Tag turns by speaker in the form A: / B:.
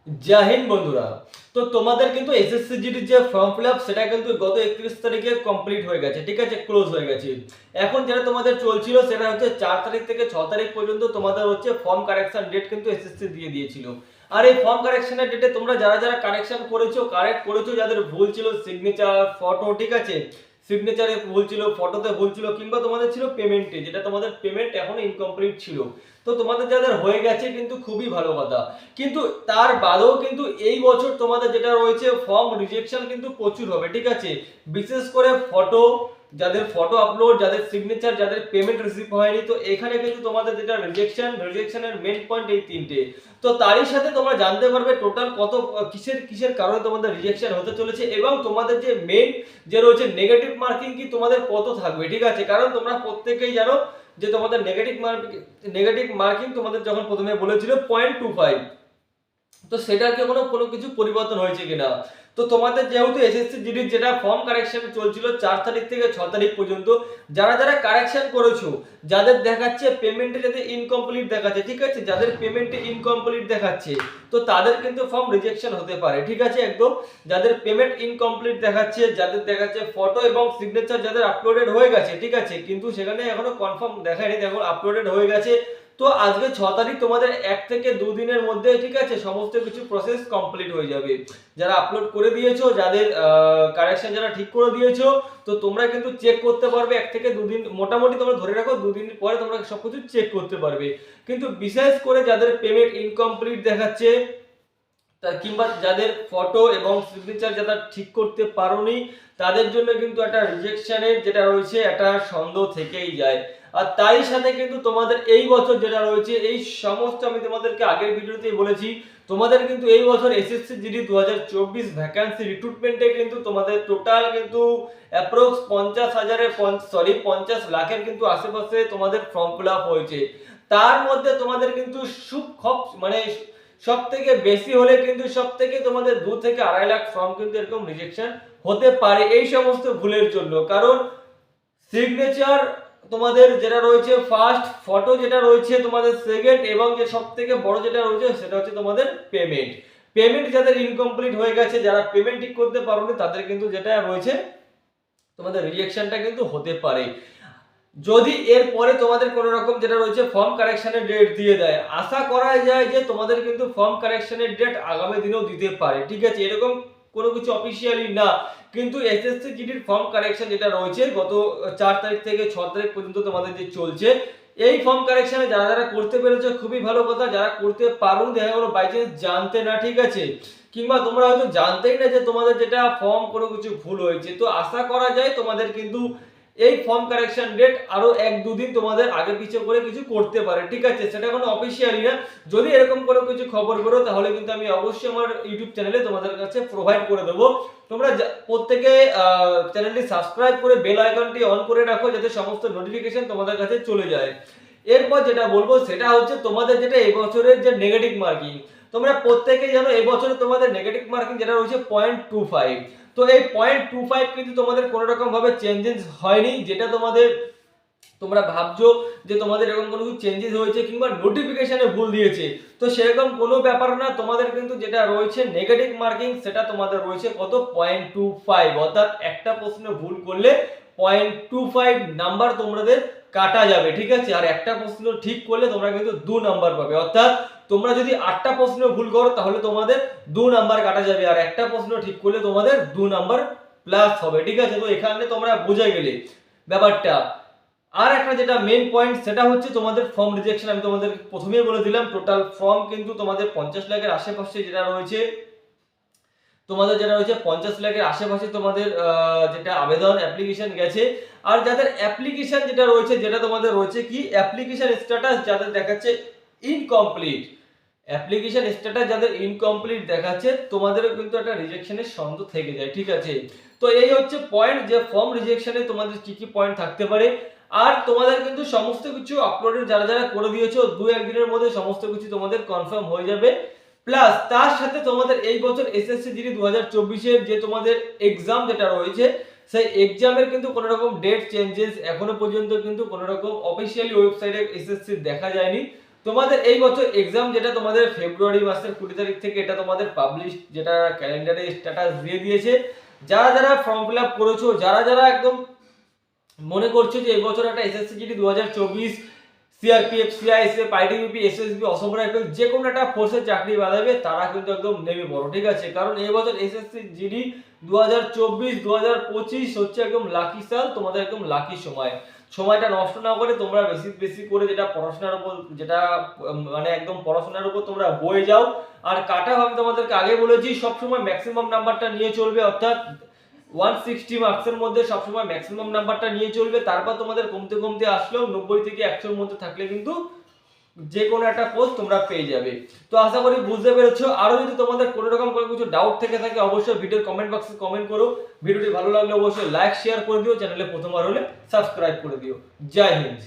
A: জয় হিন্দ বন্ধুরা। তো তোমাদের কিন্তু এসএসসি জিডির যে ফর্ম ফিল আপ সেটা কিন্তু গত 31 তারিখে কমপ্লিট হয়ে গেছে, ঠিক আছে, ক্লোজ হয়ে গেছে। এখন যেটা তোমাদের চলছিল সেটা হচ্ছে 4 তারিখ থেকে 6 তারিখ পর্যন্ত তোমাদের হচ্ছে ফর্ম কারেকশন ডেট কিন্তু এসএসসি দিয়ে দিয়েছিল। আর এই ফর্ম কারেকশনের ডেটে তোমরা যারা যারা কারেকশন করেছো, কারেক্ট করেছো, যাদের ভুল ছিল সিগনেচার ফটো, ঠিক আছে, সিগনেচারে ভুল ছিল, ফটোতে ভুল ছিল, কিংবা তোমাদের ছিল পেমেন্টে, যেটা তোমাদের পেমেন্ট এখনো ইনকমপ্লিট ছিল, তো তোমাদের যাদের হয়ে গেছে কিন্তু খুবই ভালো কথা। কিন্তু তার বাদেও কিন্তু এই বছর তোমাদের যেটা রয়েছে ফর্ম রিজেকশন কিন্তু প্রচুর হবে, ঠিক আছে। বিশেষ করে ফটো, যাদের ফটো আপলোড, যাদের সিগনেচার, যাদের পেমেন্ট রিসিভ হয়নি, তো এখানে কিন্তু তোমাদের যেটা রিজেকশনের মেন পয়েন্ট এই তিনটে। তো তারই সাথে তোমরা জানতে পারবে টোটাল কত কিসের কিসের কারণে তোমাদের রিজেকশন হতে চলেছে, এবং তোমাদের যে মেন যে রয়েছে নেগেটিভ মার্কিং কি তোমাদের কত থাকবে, ঠিক আছে। কারণ তোমরা প্রত্যেকেই জানো যে তোমাদের নেগেটিভ মার্কিং তোমাদের যখন প্রথমে বলেছিল 0.25, তো সেটার কি কোনো কিছু পরিবর্তন হয়েছে কিনা। তো তোমাদের যেহেতু এসএসসি জিডির যেটা ফর্ম কারেকশন চলছিল 4 তারিখ থেকে 6 তারিখ পর্যন্ত, যারা যারা কারেকশন করেছো, যাদের দেখাচ্ছে পেমেন্টে যাদের ইনকমপ্লিট দেখাচ্ছে, ঠিক আছে, যাদের পেমেন্টে ইনকমপ্লিট দেখাচ্ছে, তো তাদের কিন্তু ফর্ম রিজেকশন হতে পারে, ঠিক আছে, একদম। যাদের পেমেন্ট ইনকমপ্লিট দেখাচ্ছে, যাদের দেখাচ্ছে ফটো এবং সিগনেচার যাদের আপলোডেড হয়ে গেছে, ঠিক আছে, কিন্তু সেখানে এখনো কনফার্ম দেখায়নি, দেখো আপলোডেড হয়ে গেছে। তো আজকে 6 তারিখ তোমাদের 1 থেকে 2 দিনের মধ্যে, ঠিক আছে, সমস্ত কিছু প্রসেস কমপ্লিট হয়ে যাবে। যারা আপলোড করে দিয়েছো, যাদের কারেকশন যারা ঠিক করে দিয়েছো, তো তোমরা কিন্তু চেক করতে পারবে 1 থেকে 2 দিন, মোটামুটি তোমরা ধরে রাখো 2 দিন পরে তোমরা সবকিছু চেক করতে পারবে। কিন্তু বিশেষ করে যাদের পেমেন্ট ইনকমপ্লিট দেখাচ্ছে, কিংবা যাদের ফটো এবং সিগনেচার যারা ঠিক করতে পারোনি, তাদের জন্য কিন্তু একটা রিজেকশনের যেটা রয়েছে একটা সন্দেহ থেকেই যায়। আর তাই সাথে কিন্তু তোমাদের এই বছর যেটা রয়েছে এই সমস্ত, আমি তোমাদেরকে আগের ভিডিওতেই বলেছি, তোমাদের কিন্তু এই বছর এসএসসি জিডি 2024 ভ্যাকান্সি রিক্রুটমেন্টে কিন্তু তোমাদের টোটাল কিন্তু অ্যাপ্রক্স 50 লাখের কিন্তু আশেপাশে তোমাদের ফর্ম ফিল আপ হয়েছে। তার মধ্যে তোমাদের কিন্তু মানে সব থেকে বেশি হলে কিন্তু সব থেকে তোমাদের 2 থেকে 2.5 লাখ ফর্ম কিন্তু এরকম রিজেকশন হতে পারে এই সমস্ত ভুলের জন্য। কারণ সিগনেচার তোমাদের যেটা রয়েছে ফার্স্ট, ফটো যেটা রয়েছে তোমাদের সেকেন্ড, এবং যে সব থেকে বড় যেটা রয়েছে সেটা হচ্ছে তোমাদের পেমেন্ট যাদের ইনকমপ্লিট হয়ে গেছে, যারা পেমেন্ট ঠিক করতে পারোনি, তাদের কিন্তু যেটা রয়েছে তোমাদের রিজেকশনটা কিন্তু হতে পারে। যদি এর পরে তোমাদের কোনো রকম যেটা রয়েছে ফর্ম কারেকশনের ডেট দিয়ে দেয়, আশা করা যায় যে তোমাদের কিন্তু ফর্ম কারেকশনের ডেট আগামী দিনেও দিতে পারে, ঠিক আছে। এরকম কোনো কিছু অফিসিয়ালি না, কিন্তু এসএসসি জিডির ফর্ম কারেকশন যেটা রয়েছে গত 4 তারিখ থেকে 6 তারিখ পর্যন্ত তোমাদের যে চলছে, এই ফর্ম কারেকশনে যারা যারা করতে পেরেছো খুবই ভালো কথা, যারা করতে পারো দেখা গেলো বাই চান্স জানতে না, ঠিক আছে, কিংবা তোমরা হয়তো জানতেই না যে তোমাদের যেটা ফর্ম কোনো কিছু ভুল হয়েছে, তো আশা করা যায় তোমাদের কিন্তু এই ফর্ম কারেকশন ডেট আরো 1-2 দিন তোমাদের আগে পিছিয়ে করে কিছু করতে পারে, ঠিক আছে। সেটা কোনো অফিসিয়ালি না। যদি এরকম কোনো কিছু খবর বেরো তাহলে কিন্তু আমি অবশ্যই আমার ইউটিউব চ্যানেলে তোমাদের কাছে প্রোভাইড করে দেবো। তোমরা প্রত্যেকে চ্যানেলটি সাবস্ক্রাইব করে বেল আইকনটি অন করে রাখো, যাতে সমস্ত নোটিফিকেশন তোমাদের কাছে চলে যায়। এরপর যেটা বলবো সেটা হচ্ছে তোমাদের যেটা এই বছরের যে নেগেটিভ মার্কিং, তোমরা প্রত্যেকেই জানো এই বছরে তোমাদের নেগেটিভ মার্কিং যেটা রয়েছে 0.25। তো এই 0.25 কিন্তু তোমাদের কোনো রকম ভাবে চেঞ্জেস হয়নি, যেটা তোমাদের তোমরা ভাবছো যে তোমাদের এরকম কোনো কিছু চেঞ্জেস হয়েছে কিংবা নোটিফিকেশনে ভুল দিয়েছে, তো সেরকম কোনো ব্যাপার না। তোমাদের কিন্তু যেটা রয়েছে নেগেটিভ মার্কিং সেটা তোমাদের রয়েছে কত, 0.25, অর্থাৎ একটা প্রশ্ন ভুল করলে 0.25 নাম্বার তোমাদের কাটা যাবে, ঠিক আছে। আর একটা প্রশ্ন ঠিক করলে তোমরা কিন্তু 2 নাম্বার পাবে, অর্থাৎ তোমরা যদি 8টা প্রশ্ন ভুল করো তাহলে তোমাদের 2 নাম্বার কাটা যাবে, আর একটা প্রশ্ন ঠিক করলে তোমাদের 2 নাম্বার প্লাস হবে, ঠিক আছে। তো এখানে তোমরা বুঝে গেলে ব্যাপারটা। আর একটা যেটা মেইন পয়েন্ট সেটা হচ্ছে তোমাদের ফর্ম রিজেকশন, আমি তোমাদের প্রথমেই বলে দিলাম টোটাল ফর্ম কিন্তু তোমাদের 50 লাখের আশেপাশে যেটা রয়েছে, তোমাদের যেটা রয়েছে 50 লাখের আশেপাশে তোমাদের যেটা আবেদন অ্যাপ্লিকেশন গেছে। আর যাদের অ্যাপ্লিকেশন যেটা রয়েছে, যেটা তোমাদের রয়েছে কি অ্যাপ্লিকেশন স্ট্যাটাস যাদের দেখাচ্ছে ইনকমপ্লিট, অ্যাপ্লিকেশন স্ট্যাটাস যাদের ইনকমপ্লিট দেখাচ্ছে, তোমাদেরও কিন্তু একটা রিজেকশনের সন্দেহ থেকে যায়, ঠিক আছে। তো এই হচ্ছে পয়েন্ট যে ফর্ম রিজেকশনে তোমাদের কি কি পয়েন্ট থাকতে পারে। আর তোমাদের কিন্তু সমস্ত কিছু আপলোডের যারা যারা করে দিয়েছো 2-1 দিনের মধ্যে সমস্ত কিছু তোমাদের কনফার্ম হয়ে যাবে। প্লাস তার সাথে তোমাদের এই বছর এসএসসি জিডি 2024 এর যে তোমাদের এক্সাম যেটা রয়েছে, সেই এক্সামের কিন্তু কোনো রকম ডেট চেঞ্জেস এখনো পর্যন্ত কিন্তু কোনো রকম অফিসিয়ালি ওয়েবসাইটে এসএসসি দেখা যায়নি। তোমাদের এই বছর এক্সাম যেটা তোমাদের ফেব্রুয়ারি মাসের 20 তারিখ থেকে এটা তোমাদের পাবলিশ যেটা ক্যালেন্ডারে স্ট্যাটাস দিয়ে দিয়েছে। যারা যারা ফর্ম ফিল আপ করেছো, যারা যারা একদম মনে করছো যে এই বছর একটা SSC GD 2024, CRPF, CISF, ITBP, SSB, Assam Rifle যে কোনো একটা ফোর্সের চাকরি বাঁধাবে, তারা কিন্তু একদম নেমে পড়ো, ঠিক আছে? কারণ এই বছর এসএসসি জিডি 2024 2025 হচ্ছে একদম লাকি সাল, তোমাদের একদম লাকি সময়। সময়টা নষ্ট না করে তোমরা বেশি বেশি করে যেটা পড়াশোনার উপর যেটা মানে একদম পড়াশোনার উপর তোমরা বয়ে যাও। আর কাটা আমি তোমাদেরকে আগে বলেছি সবসময় ম্যাক্সিমাম নাম্বারটা নিয়ে চলবে, অর্থাৎ 160 মার্কসের মধ্যে সবসময় ম্যাক্সিমাম নাম্বারটা নিয়ে চলবে। তারপর তোমাদের কমতে কমতে আসলেও 90 থেকে 100 এর মধ্যে থাকলে কিন্তু যে কোনো একটা পোস্ট তোমরা পেয়ে যাবে। তো আশা করি বুঝতে পেরেছো। আরো যদি তোমাদের কোনো রকম কোনো কিছু ডাউট থেকে থাকে অবশ্যই ভিডিওর কমেন্ট বক্সে কমেন্ট করো। ভিডিওটি ভালো লাগলে অবশ্যই লাইক শেয়ার করে দিও, চ্যানেলে প্রথমবার হলে সাবস্ক্রাইব করে দিও। জয় হিন্দ।